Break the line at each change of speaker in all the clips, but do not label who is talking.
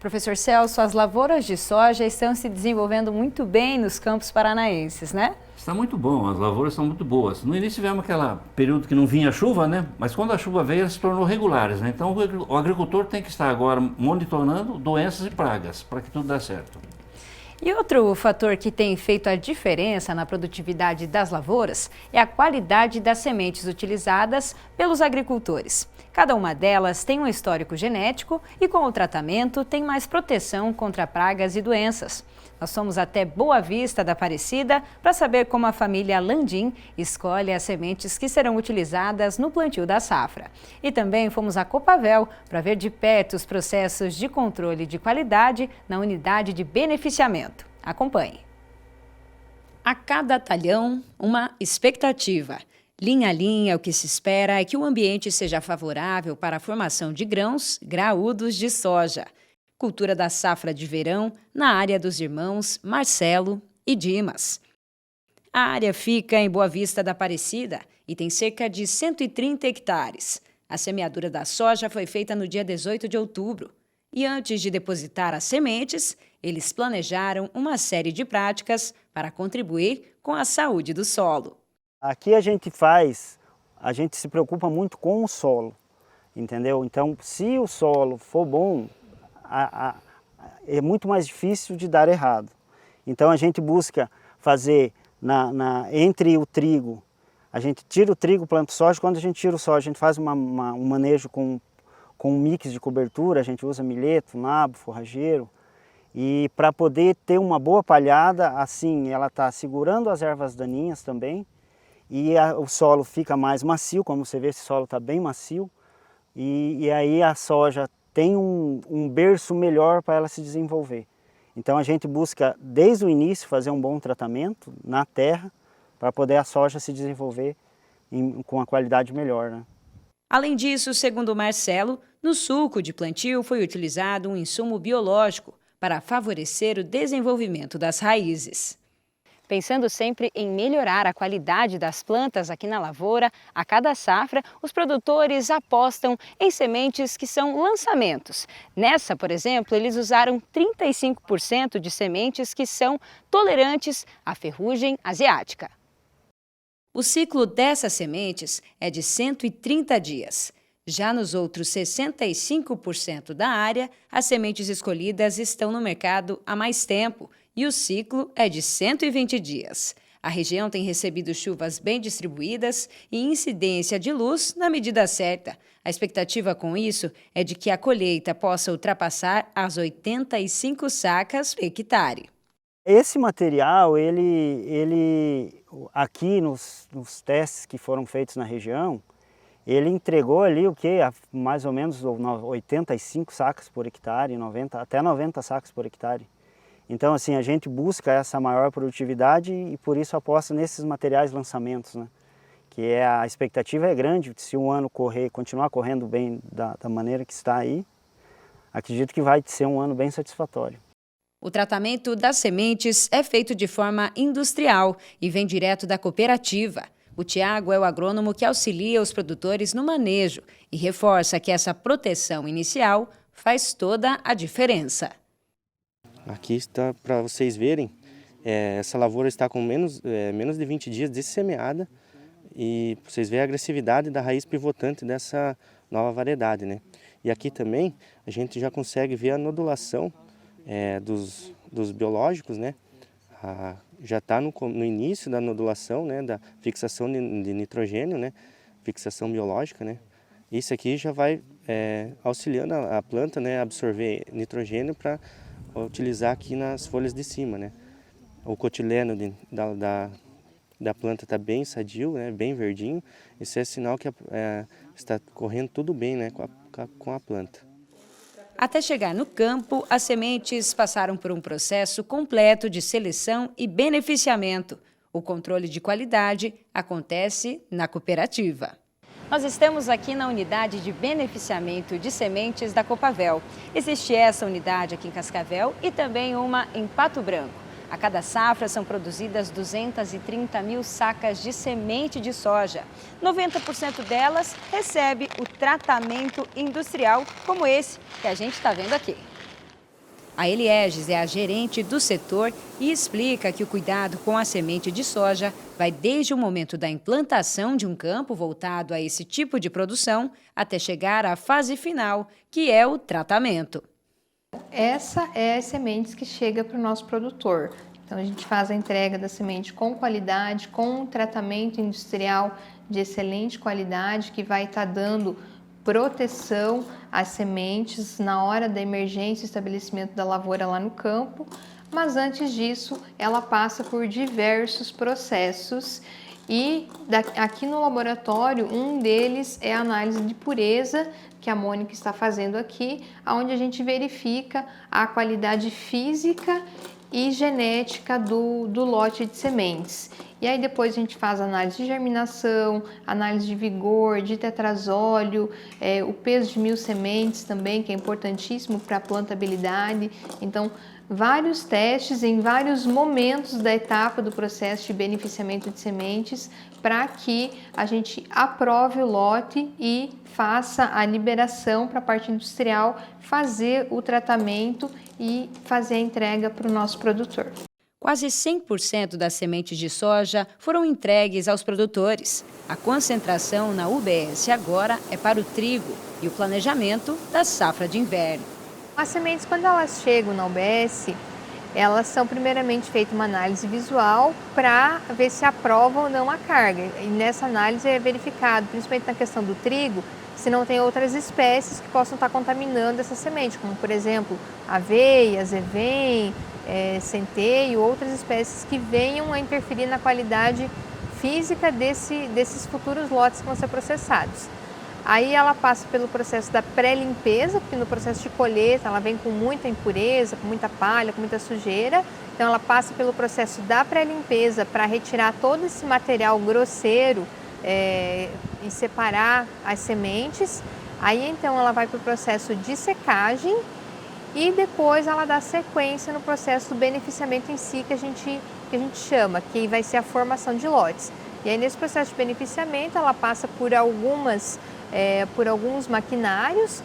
Professor Celso, as lavouras de soja estão se desenvolvendo muito bem nos campos paranaenses, né?
Está muito bom, as lavouras são muito boas. No início tivemos aquele período que não vinha chuva, né? Mas quando a chuva veio, elas se tornou regulares, né? Então o agricultor tem que estar agora monitorando doenças e pragas para que tudo dê certo.
E outro fator que tem feito a diferença na produtividade das lavouras é a qualidade das sementes utilizadas pelos agricultores. Cada uma delas tem um histórico genético e, com o tratamento, tem mais proteção contra pragas e doenças. Nós fomos até Boa Vista da Aparecida para saber como a família Landim escolhe as sementes que serão utilizadas no plantio da safra. E também fomos a Copavel para ver de perto os processos de controle de qualidade na unidade de beneficiamento. Acompanhe. A cada talhão, uma expectativa. Linha a linha, o que se espera é que o ambiente seja favorável para a formação de grãos graúdos de soja. Cultura da safra de verão na área dos irmãos Marcelo e Dimas. A área fica em Boa Vista da Aparecida e tem cerca de 130 hectares. A semeadura da soja foi feita no dia 18 de outubro. E antes de depositar as sementes, eles planejaram uma série de práticas para contribuir com a saúde do solo.
Aqui a gente se preocupa muito com o solo, entendeu? Então, se o solo for bom, é muito mais difícil de dar errado. Então a gente busca fazer entre o trigo, a gente tira o trigo, planta o soja. Quando a gente tira o soja, a gente faz um manejo com um mix de cobertura, a gente usa milheto, nabo, forrageiro. E para poder ter uma boa palhada, assim ela está segurando as ervas daninhas também. E o solo fica mais macio, como você vê, esse solo está bem macio. E aí a soja tem um berço melhor para ela se desenvolver. Então a gente busca, desde o início, fazer um bom tratamento na terra para poder a soja se desenvolver com uma qualidade melhor, né?
Além disso, segundo o Marcelo, no suco de plantio foi utilizado um insumo biológico para favorecer o desenvolvimento das raízes. Pensando sempre em melhorar a qualidade das plantas aqui na lavoura, a cada safra, os produtores apostam em sementes que são lançamentos. Nessa, por exemplo, eles usaram 35% de sementes que são tolerantes à ferrugem asiática. O ciclo dessas sementes é de 130 dias. Já nos outros 65% da área, as sementes escolhidas estão no mercado há mais tempo e o ciclo é de 120 dias. A região tem recebido chuvas bem distribuídas e incidência de luz na medida certa. A expectativa com isso é de que a colheita possa ultrapassar as 85 sacas por hectare.
Esse material, ele aqui nos testes que foram feitos na região, ele entregou ali o que? Mais ou menos 85 sacas por hectare, até 90 sacas por hectare. Então, assim, a gente busca essa maior produtividade e por isso aposta nesses materiais lançamentos, né? Que a expectativa é grande, se um ano continuar correndo bem da maneira que está aí, acredito que vai ser um ano bem satisfatório.
O tratamento das sementes é feito de forma industrial e vem direto da cooperativa. O Tiago é o agrônomo que auxilia os produtores no manejo e reforça que essa proteção inicial faz toda a diferença.
Aqui está para vocês verem, essa lavoura está com menos de 20 dias de semeada e vocês veem a agressividade da raiz pivotante dessa nova variedade, né? E aqui também a gente já consegue ver a nodulação dos biológicos, né? Já está no início da nodulação, né? Da fixação de nitrogênio, né? Fixação biológica, né? Isso aqui já vai auxiliando a planta, né? A absorver nitrogênio para utilizar aqui nas folhas de cima, né? O cotileno da planta está bem sadio, né? Bem verdinho. Isso é sinal que está correndo tudo bem, né? Com a planta.
Até chegar no campo, as sementes passaram por um processo completo de seleção e beneficiamento. O controle de qualidade acontece na cooperativa. Nós estamos aqui na unidade de beneficiamento de sementes da Copavel. Existe essa unidade aqui em Cascavel e também uma em Pato Branco. A cada safra são produzidas 230 mil sacas de semente de soja. 90% delas recebe o tratamento industrial como esse que a gente está vendo aqui. A Eliéges é a gerente do setor e explica que o cuidado com a semente de soja vai desde o momento da implantação de um campo voltado a esse tipo de produção até chegar à fase final, que é o tratamento.
Essa é as sementes que chega para o nosso produtor. Então a gente faz a entrega da semente com qualidade, com um tratamento industrial de excelente qualidade que vai estar dando proteção às sementes na hora da emergência e estabelecimento da lavoura lá no campo, mas antes disso ela passa por diversos processos e aqui no laboratório um deles é a análise de pureza que a Mônica está fazendo aqui, onde a gente verifica a qualidade física e genética do lote de sementes. E aí depois a gente faz análise de germinação, análise de vigor, de tetrazóleo, o peso de 1000 sementes também, que é importantíssimo para a plantabilidade. Então, vários testes em vários momentos da etapa do processo de beneficiamento de sementes para que a gente aprove o lote e faça a liberação para a parte industrial, fazer o tratamento e fazer a entrega para o nosso produtor.
Quase 100% das sementes de soja foram entregues aos produtores. A concentração na UBS agora é para o trigo e o planejamento da safra de inverno.
As sementes, quando elas chegam na UBS, elas são primeiramente feita uma análise visual para ver se aprova ou não a carga. E nessa análise é verificado, principalmente na questão do trigo, se não tem outras espécies que possam estar contaminando essa semente, como por exemplo aveia, zevém, centeio, outras espécies que venham a interferir na qualidade física desses futuros lotes que vão ser processados. Aí ela passa pelo processo da pré-limpeza, porque no processo de colheita ela vem com muita impureza, com muita palha, com muita sujeira. Então ela passa pelo processo da pré-limpeza para retirar todo esse material grosseiro e separar as sementes. Aí então ela vai para o processo de secagem e depois ela dá sequência no processo do beneficiamento em si que a gente chama, que vai ser a formação de lotes. E aí nesse processo de beneficiamento ela passa por alguns maquinários.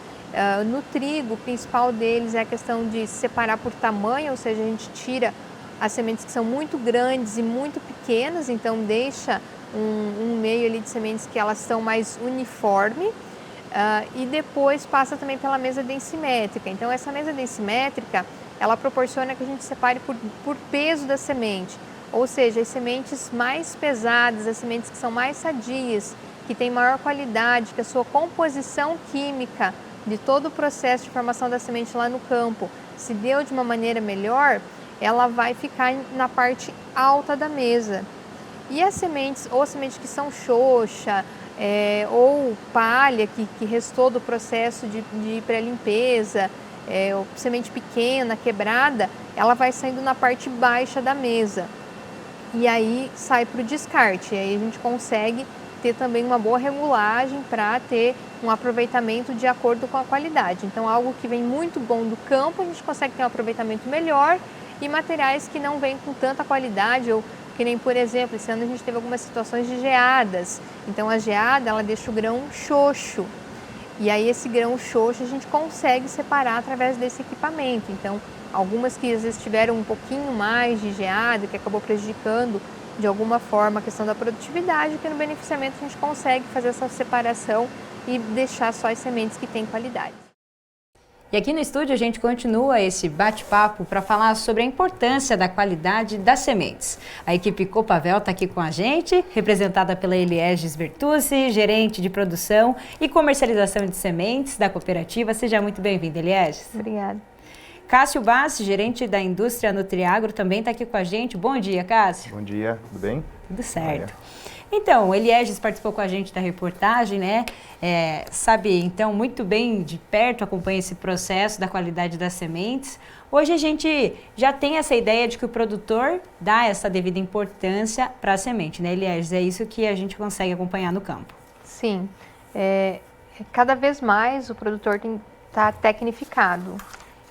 No trigo, o principal deles é a questão de separar por tamanho, ou seja, a gente tira as sementes que são muito grandes e muito pequenas, então deixa um meio ali de sementes que elas são mais uniforme. E depois passa também pela mesa densimétrica. Então essa mesa densimétrica, ela proporciona que a gente separe por peso da semente, ou seja, as sementes mais pesadas, as sementes que são mais sadias, que têm maior qualidade, que a sua composição química de todo o processo de formação da semente lá no campo se deu de uma maneira melhor, ela vai ficar na parte alta da mesa. E as sementes, ou sementes que são xoxa, ou palha, que restou do processo de pré-limpeza, ou semente pequena, quebrada, ela vai saindo na parte baixa da mesa. E aí sai para o descarte, e aí a gente consegue ter também uma boa regulagem para ter um aproveitamento de acordo com a qualidade. Então, algo que vem muito bom do campo, a gente consegue ter um aproveitamento melhor, e materiais que não vêm com tanta qualidade, ou que nem, por exemplo, esse ano a gente teve algumas situações de geadas. Então, a geada, ela deixa o grão xoxo. E aí, esse grão xoxo a gente consegue separar através desse equipamento. Então, algumas que às vezes tiveram um pouquinho mais de geada, que acabou prejudicando de alguma forma a questão da produtividade, que no beneficiamento a gente consegue fazer essa separação e deixar só as sementes que têm qualidade.
E aqui no estúdio a gente continua esse bate-papo para falar sobre a importância da qualidade das sementes. A equipe Copavel está aqui com a gente, representada pela Eliéges Bertucci, gerente de produção e comercialização de sementes da cooperativa. Seja muito bem-vinda, Eliéges.
Obrigada.
Cássio Bassi, gerente da indústria Nutriagro, também está aqui com a gente. Bom dia, Cássio.
Bom dia, tudo bem?
Tudo certo. Então, o Eliéges participou com a gente da reportagem, né? Sabe, então, muito bem de perto, acompanha esse processo da qualidade das sementes. Hoje a gente já tem essa ideia de que o produtor dá essa devida importância para a semente, né, Eliéges? É isso que a gente consegue acompanhar no campo.
Sim. Cada vez mais o produtor está tecnificado.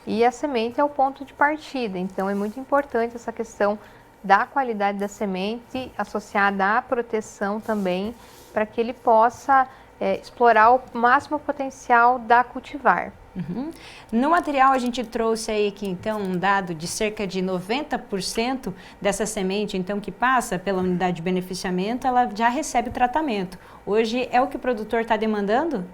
E a semente é o ponto de partida, então é muito importante essa questão da qualidade da semente associada à proteção também, para que ele possa explorar o máximo potencial da cultivar.
Uhum. No material a gente trouxe aí que então um dado de cerca de 90% dessa semente então que passa pela unidade de beneficiamento, ela já recebe o tratamento. Hoje é o que o produtor está demandando?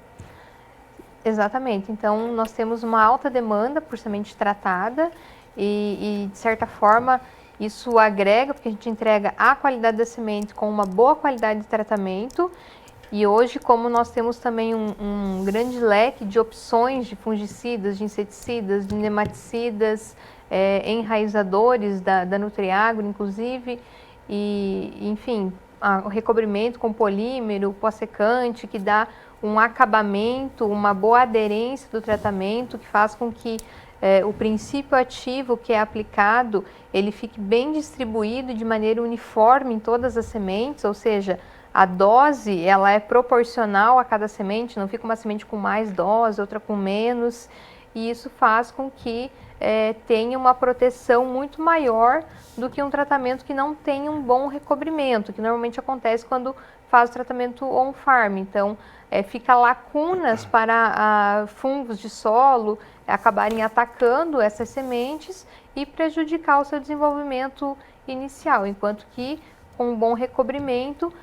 Exatamente, então nós temos uma alta demanda por semente tratada e de certa forma isso agrega, porque a gente entrega a qualidade da semente com uma boa qualidade de tratamento. E hoje, como nós temos também um grande leque de opções de fungicidas, de inseticidas, de nematicidas, enraizadores da Nutriagro, inclusive, e enfim, o recobrimento com polímero, pós-secante, que dá um acabamento, uma boa aderência do tratamento, que faz com que o princípio ativo que é aplicado, ele fique bem distribuído de maneira uniforme em todas as sementes, ou seja, a dose ela é proporcional a cada semente, não fica uma semente com mais dose, outra com menos, e isso faz com que tenha uma proteção muito maior do que um tratamento que não tem um bom recobrimento, que normalmente acontece quando faz o tratamento on-farm. Então, fica lacunas para fungos de solo acabarem atacando essas sementes e prejudicar o seu desenvolvimento inicial, enquanto que com um bom recobrimento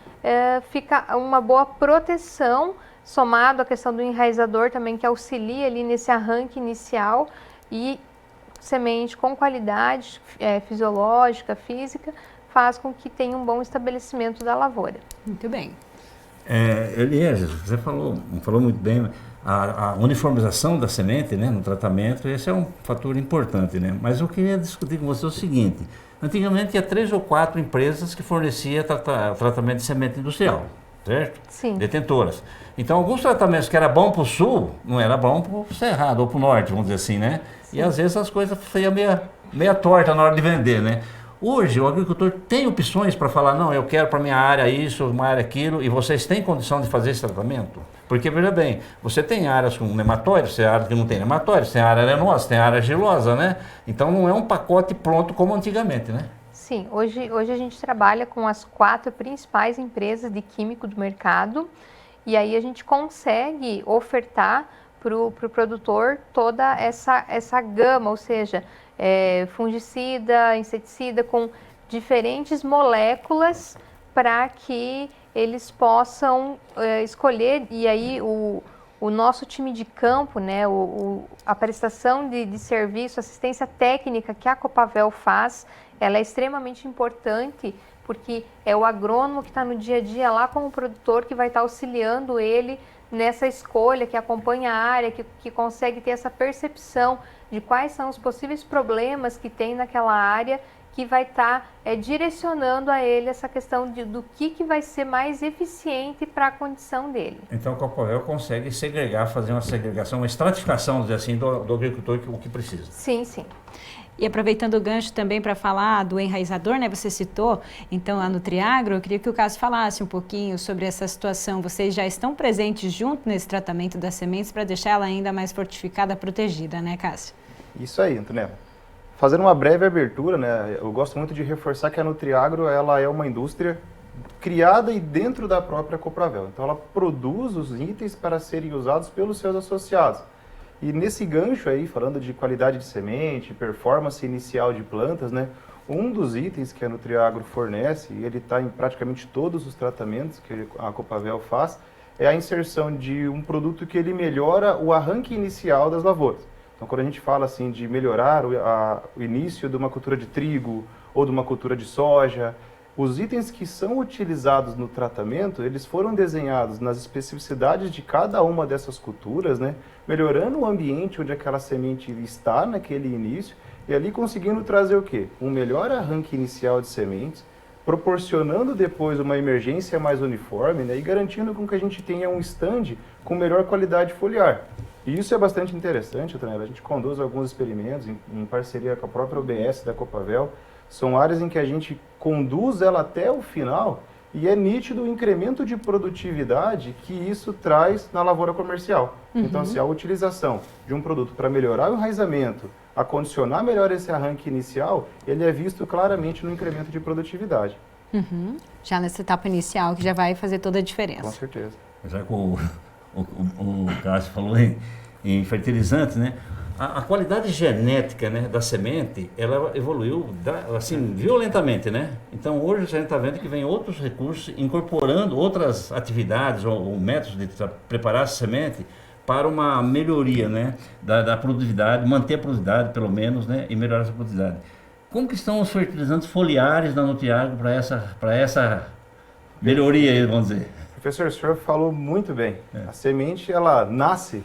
fica uma boa proteção, somado à questão do enraizador também, que auxilia ali nesse arranque inicial, e semente com qualidade fisiológica, física, faz com que tenha um bom estabelecimento da lavoura.
Muito bem.
Eliezer, você falou muito bem, a uniformização da semente, né, no tratamento, esse é um fator importante, né? Mas eu queria discutir com você o seguinte: antigamente tinha 3 ou 4 empresas que forneciam tratamento de semente industrial, certo?
Sim.
Detentoras. Então, alguns tratamentos que eram bons para o sul, não era bom para o cerrado ou para o norte, vamos dizer assim, né? Sim. E às vezes as coisas saíam meia torta na hora de vender, né? Hoje o agricultor tem opções para falar, não, eu quero para minha área isso, uma área aquilo, e vocês têm condição de fazer esse tratamento? Porque, veja bem, você tem áreas com nematóides, tem áreas que não tem nematóides, tem área arenosa, tem área argilosa, né? Então não é um pacote pronto como antigamente, né?
Sim, hoje a gente trabalha com as 4 principais empresas de químico do mercado, e aí a gente consegue ofertar para o produtor toda essa gama, ou seja, fungicida, inseticida, com diferentes moléculas para que eles possam escolher. E aí o nosso time de campo, né, a prestação de serviço, assistência técnica que a Copavel faz, ela é extremamente importante, porque é o agrônomo que está no dia a dia lá com o produtor que vai estar auxiliando ele nessa escolha, que acompanha a área, que consegue ter essa percepção de quais são os possíveis problemas que tem naquela área, que vai estar direcionando a ele essa questão do que vai ser mais eficiente para a condição dele.
Então, a Copavel consegue segregar, fazer uma segregação, uma estratificação, dizer assim, do agricultor o que precisa.
Sim, sim.
E aproveitando o gancho também para falar do enraizador, né? Você citou, então, a Nutriagro. Eu queria que o Cássio falasse um pouquinho sobre essa situação. Vocês já estão presentes junto nesse tratamento das sementes para deixar ela ainda mais fortificada, protegida, né, Cássio?
Isso aí, Antonella. Fazendo uma breve abertura, né? Eu gosto muito de reforçar que a Nutriagro, ela é uma indústria criada e dentro da própria Copavel. Então, ela produz os itens para serem usados pelos seus associados. E nesse gancho aí, falando de qualidade de semente, performance inicial de plantas, né? Um dos itens que a Nutriagro fornece, e ele está em praticamente todos os tratamentos que a Copavel faz, é a inserção de um produto que ele melhora o arranque inicial das lavouras. Então, quando a gente fala assim de melhorar o início de uma cultura de trigo ou de uma cultura de soja, os itens que são utilizados no tratamento, eles foram desenhados nas especificidades de cada uma dessas culturas, né? Melhorando o ambiente onde aquela semente está naquele início e ali conseguindo trazer o quê? Um melhor arranque inicial de sementes, proporcionando depois uma emergência mais uniforme, né? E garantindo com que a gente tenha um stand com melhor qualidade foliar. E isso é bastante interessante, Antonella. A gente conduz alguns experimentos em parceria com a própria OBS da Copavel. São áreas em que a gente conduz ela até o final e é nítido o incremento de produtividade que isso traz na lavoura comercial. Uhum. Então, assim, a utilização de um produto para melhorar o enraizamento, acondicionar melhor esse arranque inicial, ele é visto claramente no incremento de produtividade.
Uhum. Já nessa etapa inicial, que já vai fazer toda a diferença.
Com certeza.
Já que o Cássio falou em fertilizantes, né? A qualidade genética, né, da semente, ela evoluiu assim, violentamente, né? Então hoje a gente está vendo que vem outros recursos incorporando outras atividades ou métodos de preparar essa semente para uma melhoria, né, da produtividade, manter a produtividade pelo menos, né, e melhorar essa produtividade. Como que estão os fertilizantes foliares da Nutriagro para essa melhoria aí, vamos dizer?
Professor, o senhor falou muito bem. A semente, ela nasce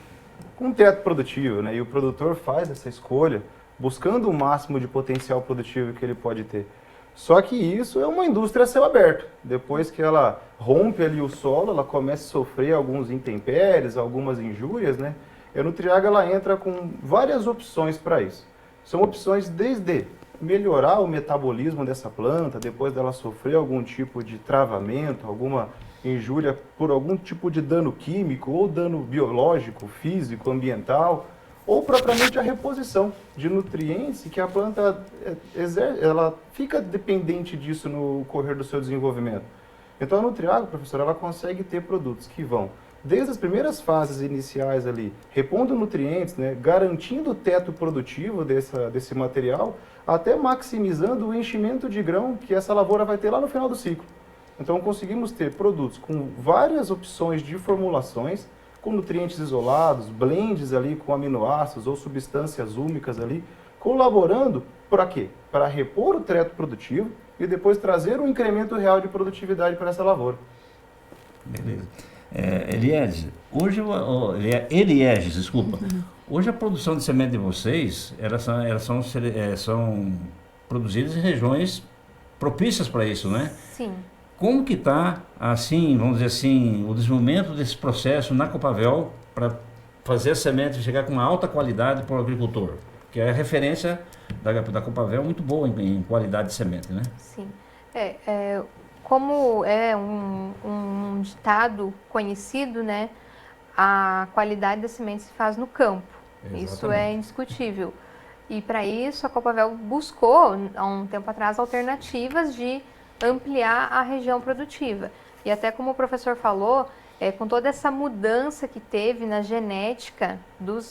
com um teto produtivo, né? E o produtor faz essa escolha buscando o máximo de potencial produtivo que ele pode ter. Só que isso é uma indústria a céu aberto. Depois que ela rompe ali o solo, ela começa a sofrer alguns intempéries, algumas injúrias, né? E a Nutriagro, ela entra com várias opções para isso. São opções desde melhorar o metabolismo dessa planta, depois dela sofrer algum tipo de travamento, alguma injúria por algum tipo de dano químico ou dano biológico, físico, ambiental, ou propriamente a reposição de nutrientes que a planta ela fica dependente disso no correr do seu desenvolvimento. Então a Nutriagro, professor, ela consegue ter produtos que vão desde as primeiras fases iniciais ali, repondo nutrientes, né, garantindo o teto produtivo desse material, até maximizando o enchimento de grão que essa lavoura vai ter lá no final do ciclo. Então conseguimos ter produtos com várias opções de formulações, com nutrientes isolados, blends ali com aminoácidos ou substâncias úmicas ali, colaborando para quê? Para repor o teto produtivo e depois trazer um incremento real de produtividade para essa lavoura.
Beleza. Eliéges, hoje, Eliéges, desculpa. Hoje a produção de semente de vocês, elas são produzidas em regiões propícias para isso, né?
Sim.
Como que está, assim, vamos dizer assim, o desenvolvimento desse processo na Copavel para fazer a semente chegar com uma alta qualidade para o agricultor? Que é a referência da Copavel muito boa em qualidade de semente, né?
Sim. Como é um ditado conhecido, né? A qualidade da semente se faz no campo.
Exatamente.
Isso é indiscutível. E para isso a Copavel buscou, há um tempo atrás, alternativas de ampliar a região produtiva. E até como o professor falou, com toda essa mudança que teve na genética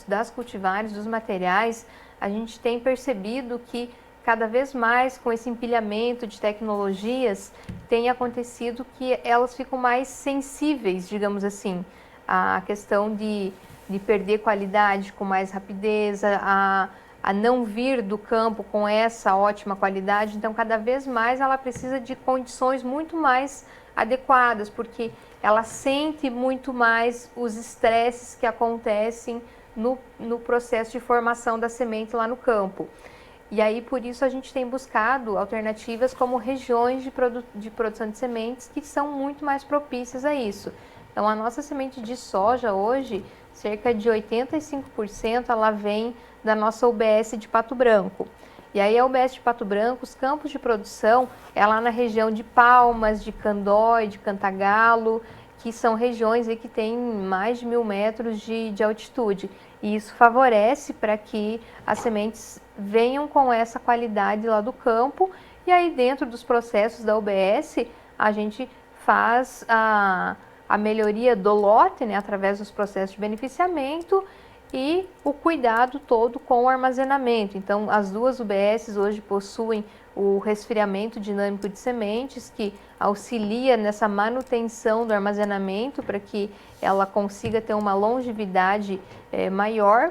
das cultivares, dos materiais, a gente tem percebido que cada vez mais com esse empilhamento de tecnologias tem acontecido que elas ficam mais sensíveis, digamos assim, à questão de perder qualidade com mais rapidez, a não vir do campo com essa ótima qualidade. Então, cada vez mais ela precisa de condições muito mais adequadas, porque ela sente muito mais os estresses que acontecem no processo de formação da semente lá no campo. E aí, por isso, a gente tem buscado alternativas como regiões de produção de sementes que são muito mais propícias a isso. Então, a nossa semente de soja hoje, cerca de 85% ela vem da nossa UBS de Pato Branco. E aí a UBS de Pato Branco, os campos de produção, é lá na região de Palmas, de Candói, de Cantagalo, que são regiões aí que têm mais de 1.000 metros de altitude. E isso favorece para que as sementes venham com essa qualidade lá do campo. E aí dentro dos processos da UBS, a gente faz a melhoria do lote, né, através dos processos de beneficiamento e o cuidado todo com o armazenamento. Então, as duas UBSs hoje possuem o resfriamento dinâmico de sementes, que auxilia nessa manutenção do armazenamento para que ela consiga ter uma longevidade maior,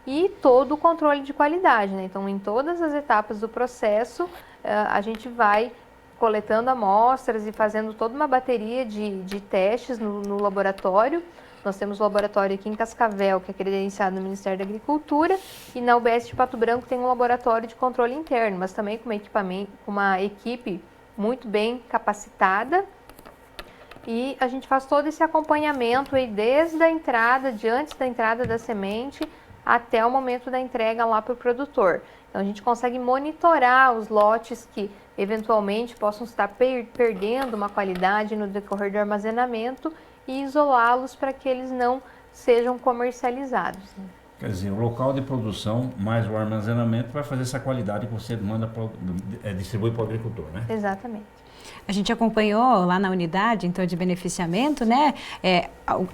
e todo o controle de qualidade, né? Então, em todas as etapas do processo, a gente vai coletando amostras e fazendo toda uma bateria de testes no laboratório. Nós temos um laboratório aqui em Cascavel, que é credenciado no Ministério da Agricultura, e na UBS de Pato Branco tem um laboratório de controle interno, mas também com uma equipe muito bem capacitada. E a gente faz todo esse acompanhamento aí desde a entrada, antes da entrada da semente, até o momento da entrega lá para o produtor. Então a gente consegue monitorar os lotes que eventualmente possam estar perdendo uma qualidade no decorrer do armazenamento e isolá-los para que eles não sejam comercializados.
Quer dizer, o local de produção mais o armazenamento vai fazer essa qualidade que você distribui para o agricultor, né?
Exatamente.
A gente acompanhou lá na unidade, então, de beneficiamento, né?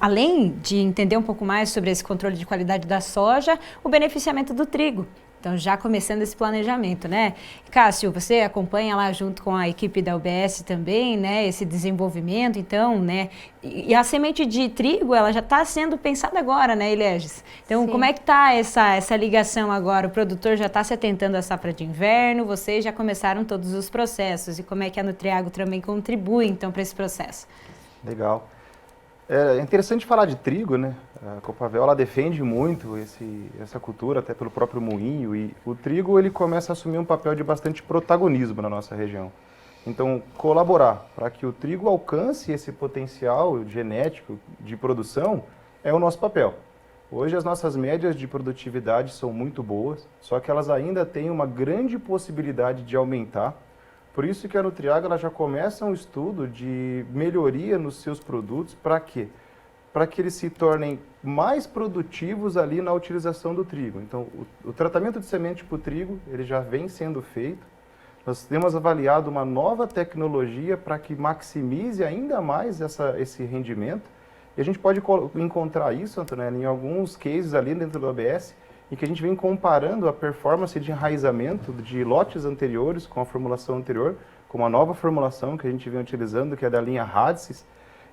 Além de entender um pouco mais sobre esse controle de qualidade da soja, o beneficiamento do trigo. Então, já começando esse planejamento, né? Cássio, você acompanha lá junto com a equipe da UBS também, né? Esse desenvolvimento, então, né? E a semente de trigo, ela já está sendo pensada agora, né, Ileges? Então,
Sim.
como é que está essa ligação agora? O produtor já está se atentando à safra de inverno, vocês já começaram todos os processos. E como é que a Nutriagro também contribui, então, para esse processo?
Legal. É interessante falar de trigo, né? A Copavel, ela defende muito essa cultura, até pelo próprio moinho, e o trigo ele começa a assumir um papel de bastante protagonismo na nossa região. Então, colaborar para que o trigo alcance esse potencial genético de produção é o nosso papel. Hoje as nossas médias de produtividade são muito boas, só que elas ainda têm uma grande possibilidade de aumentar. Por isso que a Nutriagro ela já começa um estudo de melhoria nos seus produtos. Para quê? Para que eles se tornem mais produtivos ali na utilização do trigo. Então, o tratamento de semente para o trigo ele já vem sendo feito. Nós temos avaliado uma nova tecnologia para que maximize ainda mais esse rendimento. E a gente pode encontrar isso, Antonella, em alguns cases ali dentro do ABS, em que a gente vem comparando a performance de enraizamento de lotes anteriores com a formulação anterior, com uma nova formulação que a gente vem utilizando, que é da linha Radices.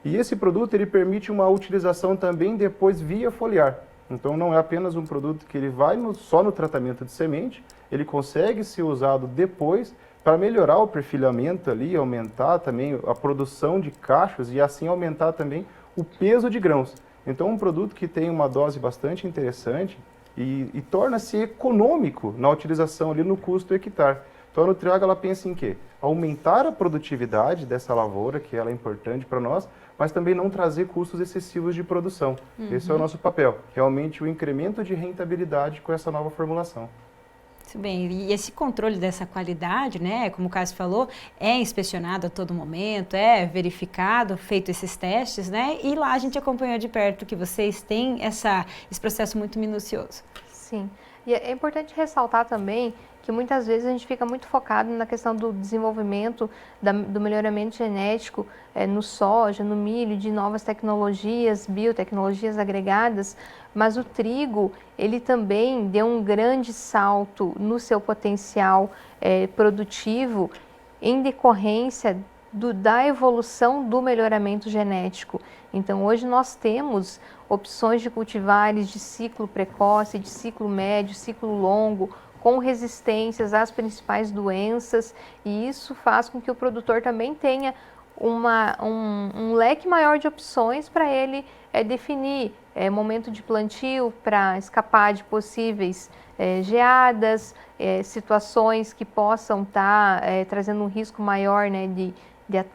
E esse produto ele permite uma utilização também depois via foliar. Então não é apenas um produto que ele vai só no tratamento de semente, ele consegue ser usado depois para melhorar o perfilhamento ali, aumentar também a produção de cachos e assim aumentar também o peso de grãos. Então um produto que tem uma dose bastante interessante e torna-se econômico na utilização ali no custo hectare. Então a Nutriagro ela pensa em quê? Aumentar a produtividade dessa lavoura, que ela é importante para nós, mas também não trazer custos excessivos de produção. Esse é o nosso papel, realmente o incremento de rentabilidade com essa nova formulação.
Muito bem, e esse controle dessa qualidade, né, como o Cássio falou, é inspecionado a todo momento, é verificado, feito esses testes, né, e lá a gente acompanhou de perto que vocês têm esse processo muito minucioso.
Sim, e é importante ressaltar também que muitas vezes a gente fica muito focado na questão do desenvolvimento, do melhoramento genético no soja, no milho, de novas tecnologias, biotecnologias agregadas, mas o trigo, ele também deu um grande salto no seu potencial produtivo em decorrência da evolução do melhoramento genético. Então, hoje nós temos opções de cultivares de ciclo precoce, de ciclo médio, ciclo longo, com resistências às principais doenças, e isso faz com que o produtor também tenha um leque maior de opções para ele definir momento de plantio para escapar de possíveis geadas, situações que possam estar trazendo um risco maior, né,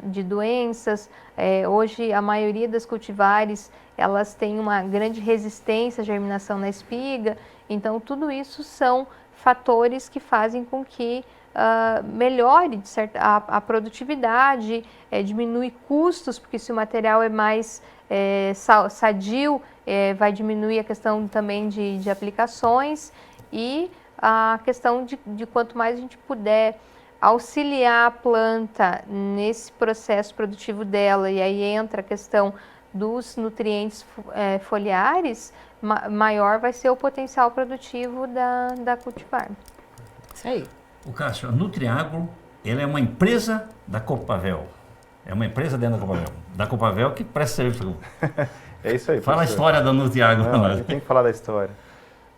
de doenças. Hoje a maioria das cultivares elas têm uma grande resistência à germinação na espiga, então tudo isso são fatores que fazem com que melhore a produtividade, diminui custos, porque se o material é mais sadio, vai diminuir a questão também de aplicações e a questão de quanto mais a gente puder auxiliar a planta nesse processo produtivo dela, e aí entra a questão dos nutrientes foliares, maior vai ser o potencial produtivo da cultivar.
Isso aí.
O Cássio, a Nutriagro, ela é uma empresa da Copavel. É uma empresa dentro da Copavel que presta serviço.
É isso aí.
Fala a história da Nutriagro para nós.
Tem que falar da história.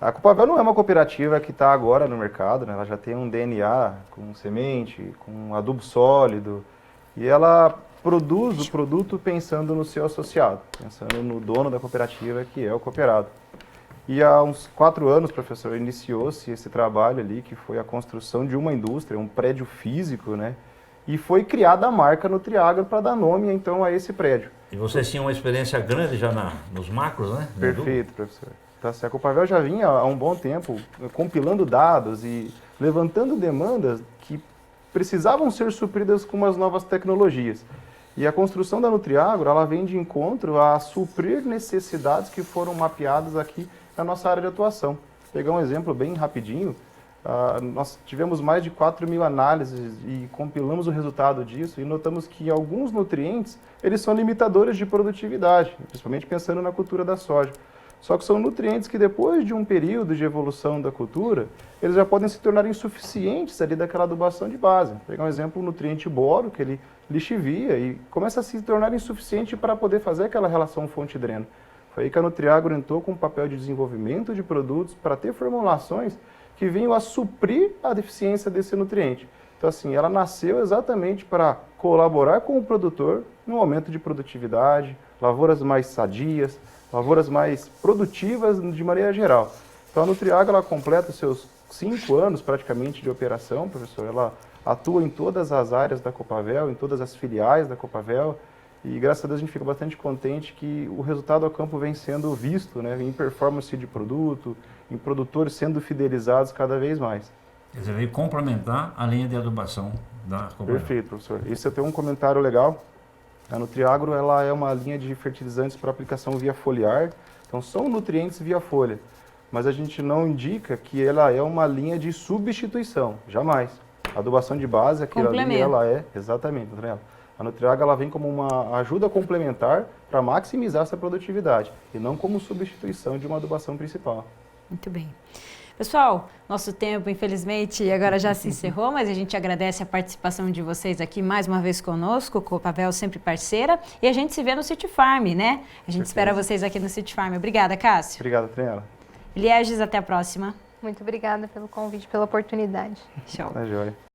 A Copavel não é uma cooperativa que está agora no mercado, né? Ela já tem um DNA com semente, com adubo sólido, e ela produz o produto pensando no seu associado, pensando no dono da cooperativa, que é o cooperado. E há uns 4 anos, professor, iniciou-se esse trabalho ali, que foi a construção de uma indústria, um prédio físico, né? E foi criada a marca Nutriagro para dar nome, então, a esse prédio.
E vocês tinham uma experiência grande já nos macros, né?
Perfeito, professor. Tá certo. A Copavel já vinha há um bom tempo compilando dados e levantando demandas que precisavam ser supridas com as novas tecnologias. E a construção da Nutriagro, ela vem de encontro a suprir necessidades que foram mapeadas aqui na nossa área de atuação. Vou pegar um exemplo bem rapidinho. Nós tivemos mais de 4.000 análises e compilamos o resultado disso e notamos que alguns nutrientes, eles são limitadores de produtividade, principalmente pensando na cultura da soja. Só que são nutrientes que depois de um período de evolução da cultura, eles já podem se tornar insuficientes ali daquela adubação de base. Vou pegar um exemplo, o nutriente boro, que ele lixivia e começa a se tornar insuficiente para poder fazer aquela relação fonte-dreno. Foi aí que a Nutriagro entrou com o papel de desenvolvimento de produtos para ter formulações que venham a suprir a deficiência desse nutriente. Então, assim, ela nasceu exatamente para colaborar com o produtor no aumento de produtividade, lavouras mais sadias, lavouras mais produtivas de maneira geral. Então, a Nutriagro, ela completa os seus 5 anos praticamente de operação, professor. Ela atua em todas as áreas da Copavel, em todas as filiais da Copavel, e graças a Deus a gente fica bastante contente que o resultado ao campo vem sendo visto, né, em performance de produto, em produtores sendo fidelizados cada vez mais.
Quer dizer, veio complementar a linha de adubação da Copavel.
Perfeito, professor. Isso eu tenho um comentário legal. A Nutriagro, ela é uma linha de fertilizantes para aplicação via foliar, então são nutrientes via folha, mas a gente não indica que ela é uma linha de substituição, jamais. A adubação de base, aquilo ali, ela é, exatamente, a Nutriagro, ela vem como uma ajuda complementar para maximizar essa produtividade e não como substituição de uma adubação principal.
Muito bem. Pessoal, nosso tempo, infelizmente, agora já se encerrou, mas a gente agradece a participação de vocês aqui mais uma vez conosco, Copavel sempre parceira, e a gente se vê no City Farm, né? A gente espera vocês aqui no City Farm. Obrigada, Cássio.
Obrigado, Triela.
Lièges, até a próxima.
Muito obrigada pelo convite, pela oportunidade.
Tchau.
Tá joia.